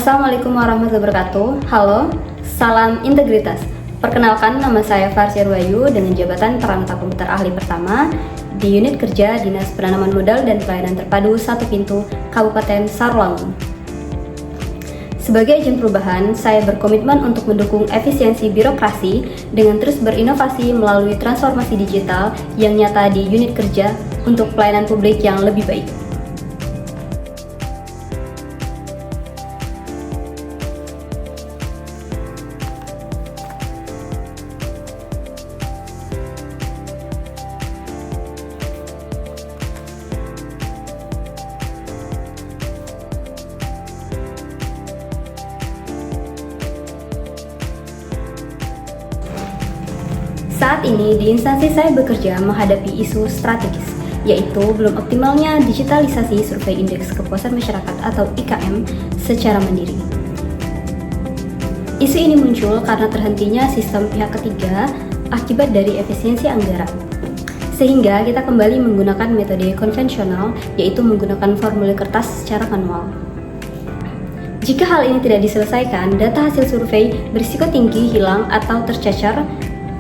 Assalamualaikum warahmatullahi wabarakatuh. Halo, salam integritas. Perkenalkan, nama saya Farsir Wayu dengan jabatan Perangkat Komputer Ahli Pertama di Unit Kerja Dinas Penanaman Modal dan Pelayanan Terpadu Satu Pintu Kabupaten Sarolangun. Sebagai agen perubahan, saya berkomitmen untuk mendukung efisiensi birokrasi dengan terus berinovasi melalui transformasi digital yang nyata di unit kerja untuk pelayanan publik yang lebih baik. Saat ini di instansi saya bekerja menghadapi isu strategis, yaitu belum optimalnya digitalisasi survei indeks kepuasan masyarakat atau IKM secara mandiri. Isu ini muncul karena terhentinya sistem pihak ketiga akibat dari efisiensi anggaran. Sehingga kita kembali menggunakan metode konvensional, yaitu menggunakan formulir kertas secara manual. Jika hal ini tidak diselesaikan, data hasil survei berisiko tinggi hilang atau tercecer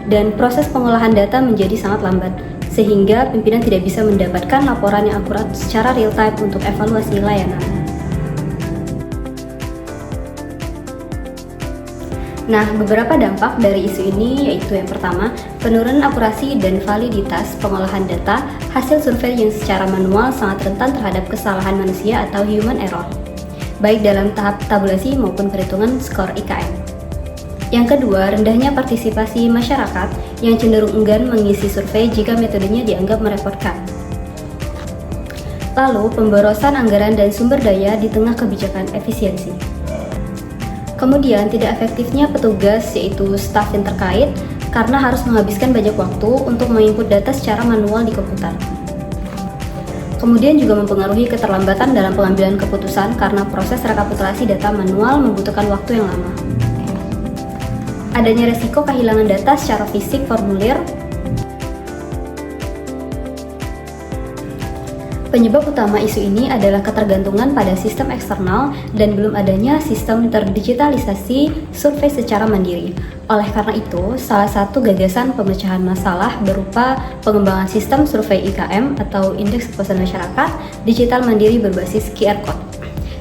dan proses pengolahan data menjadi sangat lambat, sehingga pimpinan tidak bisa mendapatkan laporan yang akurat secara real-time untuk evaluasi layanan. Nah, beberapa dampak dari isu ini yaitu yang pertama, penurunan akurasi dan validitas pengolahan data hasil survei yang secara manual sangat rentan terhadap kesalahan manusia atau human error, baik dalam tahap tabulasi maupun perhitungan skor IKM. Yang kedua, rendahnya partisipasi masyarakat yang cenderung enggan mengisi survei jika metodenya dianggap merepotkan. Lalu, pemborosan anggaran dan sumber daya di tengah kebijakan efisiensi. Kemudian, tidak efektifnya petugas yaitu staf yang terkait karena harus menghabiskan banyak waktu untuk menginput data secara manual di komputer. Kemudian juga mempengaruhi keterlambatan dalam pengambilan keputusan karena proses rekapitulasi data manual membutuhkan waktu yang lama. Adanya resiko kehilangan data secara fisik formulir. Penyebab utama isu ini adalah ketergantungan pada sistem eksternal dan belum adanya sistem terdigitalisasi survei secara mandiri. Oleh karena itu, salah satu gagasan pemecahan masalah berupa pengembangan sistem survei IKM atau Indeks Kepuasan Masyarakat digital mandiri berbasis QR Code.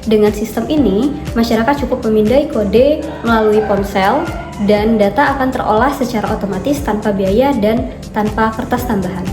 Dengan sistem ini, masyarakat cukup memindai kode melalui ponsel dan data akan terolah secara otomatis tanpa biaya dan tanpa kertas tambahan.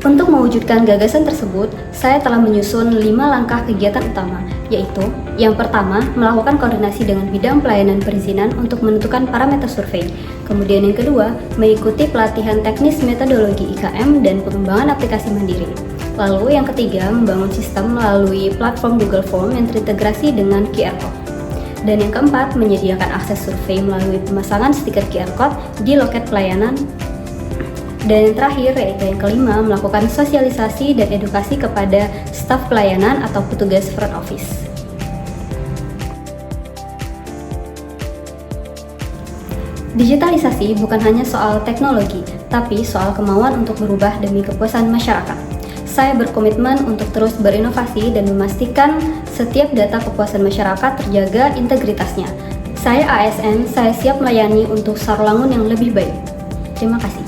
Untuk mewujudkan gagasan tersebut, saya telah menyusun 5 langkah kegiatan utama, yaitu yang pertama, melakukan koordinasi dengan bidang pelayanan perizinan untuk menentukan parameter survei. Kemudian yang kedua, mengikuti pelatihan teknis metodologi IKM dan pengembangan aplikasi mandiri. Lalu yang ketiga, membangun sistem melalui platform Google Form yang terintegrasi dengan QR Code. Dan yang keempat, menyediakan akses survei melalui pemasangan stiker QR Code di loket pelayanan. Dan yang terakhir, yaitu yang kelima, melakukan sosialisasi dan edukasi kepada staf pelayanan atau petugas front office. Digitalisasi bukan hanya soal teknologi, tapi soal kemauan untuk berubah demi kepuasan masyarakat. Saya berkomitmen untuk terus berinovasi dan memastikan setiap data kepuasan masyarakat terjaga integritasnya. Saya ASN, saya siap melayani untuk Sarolangun yang lebih baik. Terima kasih.